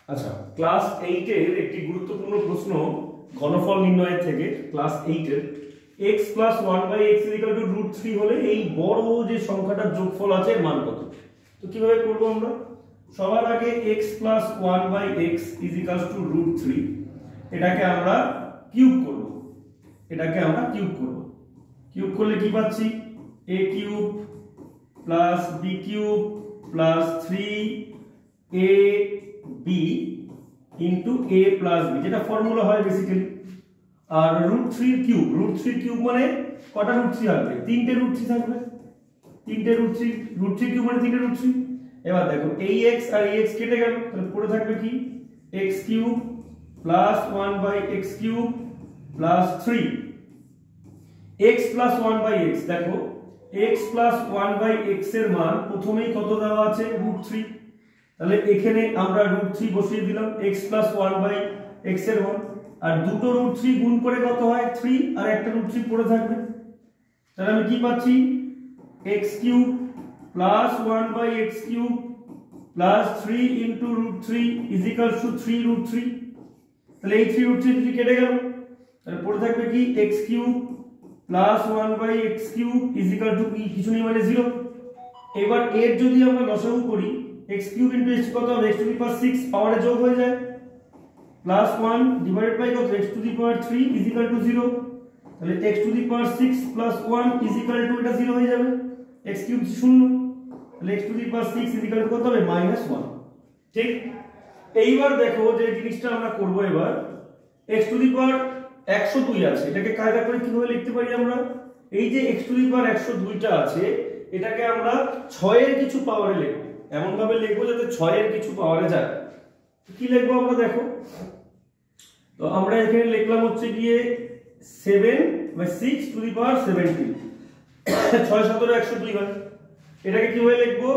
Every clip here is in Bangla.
আচ্ছা, ক্লাস 8 এর একটি গুরুত্বপূর্ণ প্রশ্ন ঘনফল নির্ণয়ের থেকে। ক্লাস 8 এর x + 1/x √3 হলে এই বড় যে সংখ্যাটার যোগফল আছে এর মান কত? তো কিভাবে করব আমরা? সবার আগে x + 1/x √3 এটাকে আমরা কিউব করব। কিউব করলে কি পাচ্ছি? a³ + b³ + 3ab into a plus b, যেটা ফর্মুলা হয় বেসিক্যালি। আর √3 কিউব মানে কটা √3 থাকবে? তিনটে √3 থাকবে। √3 কিউব মানে তিনটে √3। এবার দেখো এই x আর এই x কেটে গেল, তাহলে পড়ে থাকবে কি? x³ + 1/x³ + 3 x + 1/x। দেখো x + 1/x এর মান প্রথমেই কত দেওয়া আছে? √3। তাহলে এখানে আমরা √3 বসিয়ে দিলাম x + 1/x এর মান। আর দুটো √3 গুণ করে কত হয়? 3, আর একটা √3 পড়ে থাকবে। তাহলে আমি কি পাচ্ছি? x³ + 1/x³ + 3 × √3 = 3√3। তাহলে এই 3√3 যদি কেটে গেল, তাহলে পড়ে থাকবে কি? x³ + 1/x³ কি? কিছু নেই মানে 0। এবার এর যদি আমরা লসাগু করি, x³ × x কত হবে? x⁶ পাওয়ারে যোগ হয়ে যায়, +1 / কত? x⁴ 0। তাহলে x⁶ + 1 এটা 0 হয়ে যাবে, x³ 0। তাহলে x⁶ কত হবে? -1। ঠিক। এইবার দেখো যে জিনিসটা আমরা করব, এবার x⁴ 102 আছে, এটাকে কায়দা করে কিভাবে লিখতে পারি আমরা? এই যে x⁴ 102টা আছে, এটাকে আমরা 6 এর কিছু পাওয়ারে লিখব। এমন ভাবে লিখবো যাতে 6 এর কিছু পাওয়ারে যায়। কি লিখবো আমরা? দেখো তো আমরা এখানে লিখলাম হচ্ছে গিয়ে 7/6⁻17। 6 × 17 102 হয়। এটাকে কিভাবে লিখবো?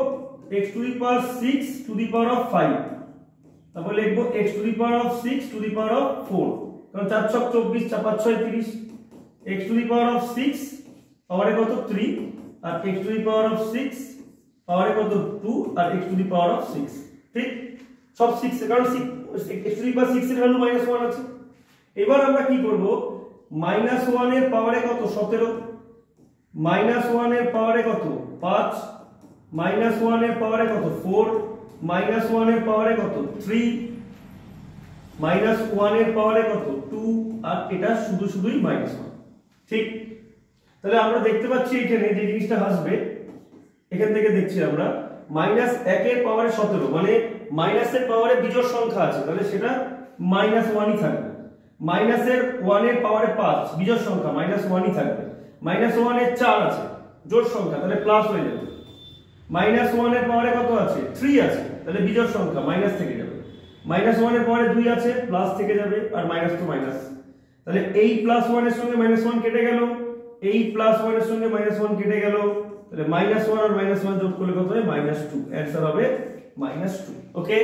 x⁶5। তারপর লিখবো x⁶4, কারণ 4 × 6 = 24, 4 × 5 = 30। x⁶ পাওয়ারে কত? 3, আর x⁶ পাওয়ারে কত? 2, আর x⁶ ঠিক সব 6, কারণ x⁶ এর ভ্যালু -1 আছে। এবার আমরা কি করব? -1 এর পাওয়ারে কত? 17, -1 এর পাওয়ারে কত? 5, -1 এর পাওয়ারে কত? 4, -1 এর পাওয়ারে কত? 3, -1 এর পাওয়ারে কত? 2, আর এটা শুধুই -1। ঠিক। তাহলে আমরা দেখতে পাচ্ছি এখানে যে জিনিসটা আসবে, এখান থেকে দেখছি আমরা -1 এর পাওয়ারে 17, মানে মাইনাসের পাওয়ারে বিজোড় সংখ্যা আছে, তাহলে সেটা -1ই থাকবে। -1 এর পাওয়ারে 5 বিজোড় সংখ্যা, -1ই থাকবে। -1 এর 4 আছে জোড় সংখ্যা, তাহলে প্লাস হয়ে যাবে। -1 এর পাওয়ারে কত আছে? 3 আছে, তাহলে বিজোড় সংখ্যা, মাইনাস থেকে যাবে। -1 এর পাওয়ারে 2 আছে, প্লাস থেকে যাবে, আর মাইনাস তো মাইনাস। তাহলে এই +1 এর সঙ্গে -1 কেটে গেল, এই +1 এর সঙ্গে -1 কেটে গেল, তাহলে -1 আর -1 যোগ করলে কত হয়? -2। অ্যানসার হবে -2। ওকে।